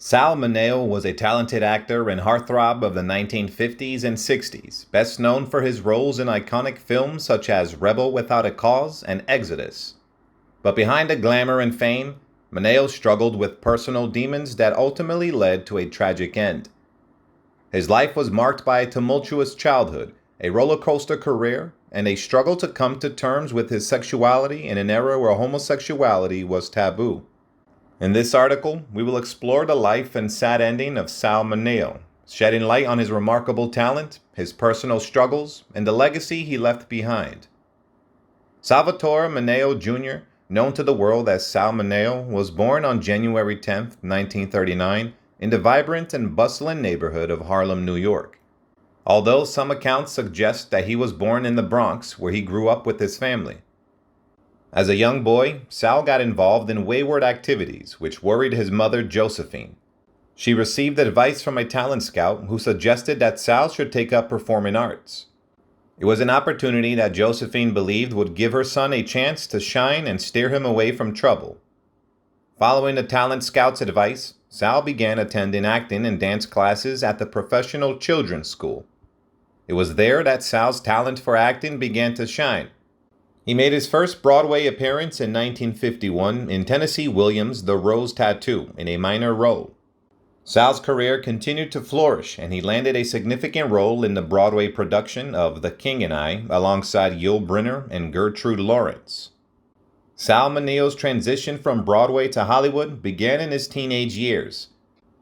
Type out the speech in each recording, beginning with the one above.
Sal Mineo was a talented actor and heartthrob of the 1950s and 60s, best known for his roles in iconic films such as Rebel Without a Cause and Exodus. But behind the glamour and fame, Mineo struggled with personal demons that ultimately led to a tragic end. His life was marked by a tumultuous childhood, a roller coaster career, and a struggle to come to terms with his sexuality in an era where homosexuality was taboo. In this article, we will explore the life and sad ending of Sal Mineo, shedding light on his remarkable talent, his personal struggles, and the legacy he left behind. Salvatore Mineo Jr., known to the world as Sal Mineo, was born on January 10, 1939, in the vibrant and bustling neighborhood of Harlem, New York. Although some accounts suggest that he was born in the Bronx, where he grew up with his family. As a young boy, Sal got involved in wayward activities, which worried his mother, Josephine. She received advice from a talent scout who suggested that Sal should take up performing arts. It was an opportunity that Josephine believed would give her son a chance to shine and steer him away from trouble. Following the talent scout's advice, Sal began attending acting and dance classes at the Professional Children's School. It was there that Sal's talent for acting began to shine. He made his first Broadway appearance in 1951 in Tennessee Williams' The Rose Tattoo in a minor role. Sal's career continued to flourish, and he landed a significant role in the Broadway production of The King and I alongside Yul Brynner and Gertrude Lawrence. Sal Mineo's transition from Broadway to Hollywood began in his teenage years.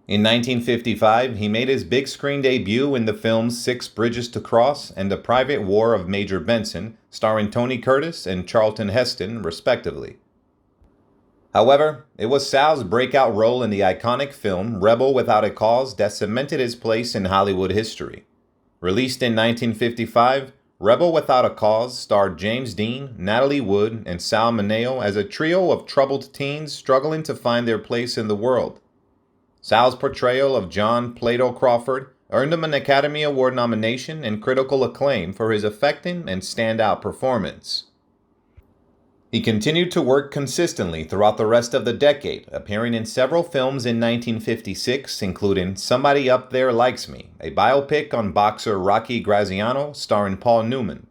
In 1955, he made his big screen debut in the films Six Bridges to Cross and The Private War of Major Benson, starring Tony Curtis and Charlton Heston, respectively. However, it was Sal's breakout role in the iconic film Rebel Without a Cause that cemented his place in Hollywood history. Released in 1955, Rebel Without a Cause starred James Dean, Natalie Wood, and Sal Mineo as a trio of troubled teens struggling to find their place in the world. Sal's portrayal of John Plato Crawford earned him an Academy Award nomination and critical acclaim for his affecting and standout performance. He continued to work consistently throughout the rest of the decade, appearing in several films in 1956, including Somebody Up There Likes Me, a biopic on boxer Rocky Graziano starring Paul Newman.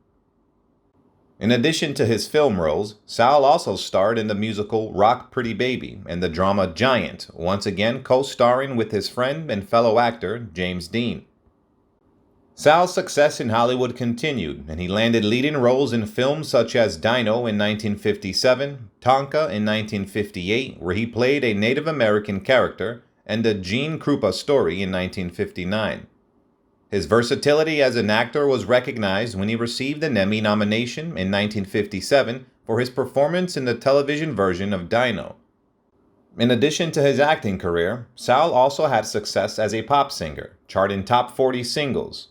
In addition to his film roles, Sal also starred in the musical Rock Pretty Baby and the drama Giant, once again co-starring with his friend and fellow actor James Dean. Sal's success in Hollywood continued, and he landed leading roles in films such as Dino in 1957, Tonka in 1958, where he played a Native American character, and The Gene Krupa Story in 1959. His versatility as an actor was recognized when he received an Emmy nomination in 1957 for his performance in the television version of Dino. In addition to his acting career, Sal also had success as a pop singer, charting top 40 singles.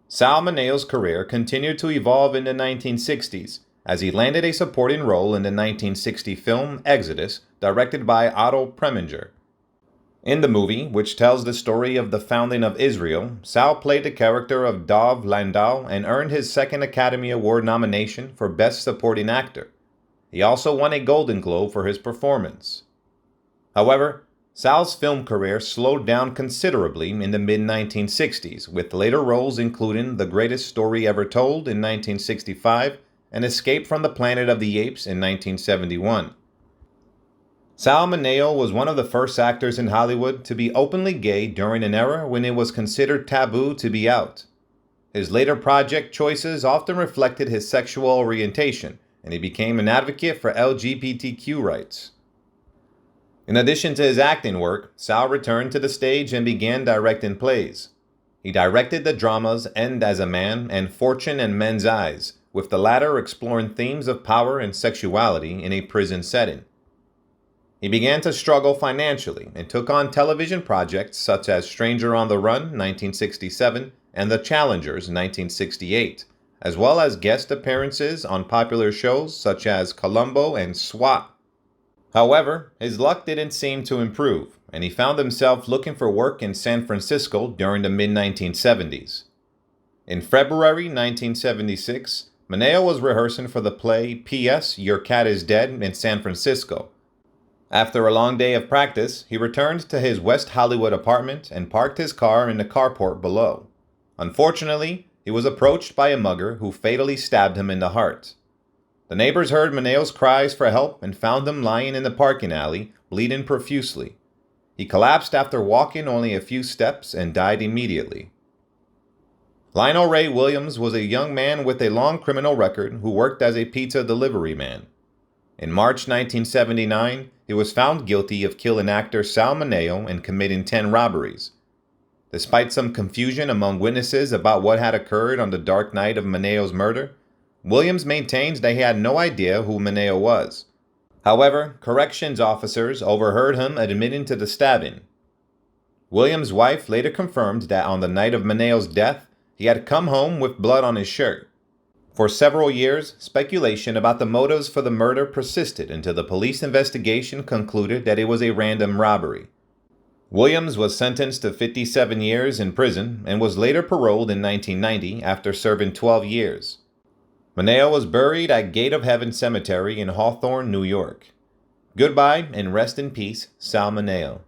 Sal Mineo's career continued to evolve in the 1960s, as he landed a supporting role in the 1960 film Exodus, directed by Otto Preminger. In the movie, which tells the story of the founding of Israel, Sal played the character of Dov Landau and earned his second Academy Award nomination for Best Supporting Actor. He also won a Golden Globe for his performance. However, Sal's film career slowed down considerably in the mid-1960s, with later roles including The Greatest Story Ever Told in 1965 and Escape from the Planet of the Apes in 1971. Sal Mineo was one of the first actors in Hollywood to be openly gay during an era when it was considered taboo to be out. His later project choices often reflected his sexual orientation, and he became an advocate for LGBTQ rights. In addition to his acting work, Sal returned to the stage and began directing plays. He directed the dramas End as a Man and Fortune and Men's Eyes, with the latter exploring themes of power and sexuality in a prison setting. He began to struggle financially and took on television projects such as Stranger on the Run, 1967, and The Challengers, 1968, as well as guest appearances on popular shows such as Columbo and SWAT. However, his luck didn't seem to improve, and he found himself looking for work in San Francisco during the mid-1970s. In February 1976, Mineo was rehearsing for the play P.S. Your Cat is Dead in San Francisco. After a long day of practice, he returned to his West Hollywood apartment and parked his car in the carport below. Unfortunately, he was approached by a mugger who fatally stabbed him in the heart. The neighbors heard Mineo's cries for help and found him lying in the parking alley, bleeding profusely. He collapsed after walking only a few steps and died immediately. Lionel Ray Williams was a young man with a long criminal record who worked as a pizza delivery man. In March 1979, he was found guilty of killing actor Sal Mineo and committing 10 robberies. Despite some confusion among witnesses about what had occurred on the dark night of Mineo's murder, Williams maintains that he had no idea who Mineo was. However, corrections officers overheard him admitting to the stabbing. Williams' wife later confirmed that on the night of Mineo's death, he had come home with blood on his shirt. For several years, speculation about the motives for the murder persisted until the police investigation concluded that it was a random robbery. Williams was sentenced to 57 years in prison and was later paroled in 1990 after serving 12 years. Mineo was buried at Gate of Heaven Cemetery in Hawthorne, New York. Goodbye and rest in peace, Sal Mineo.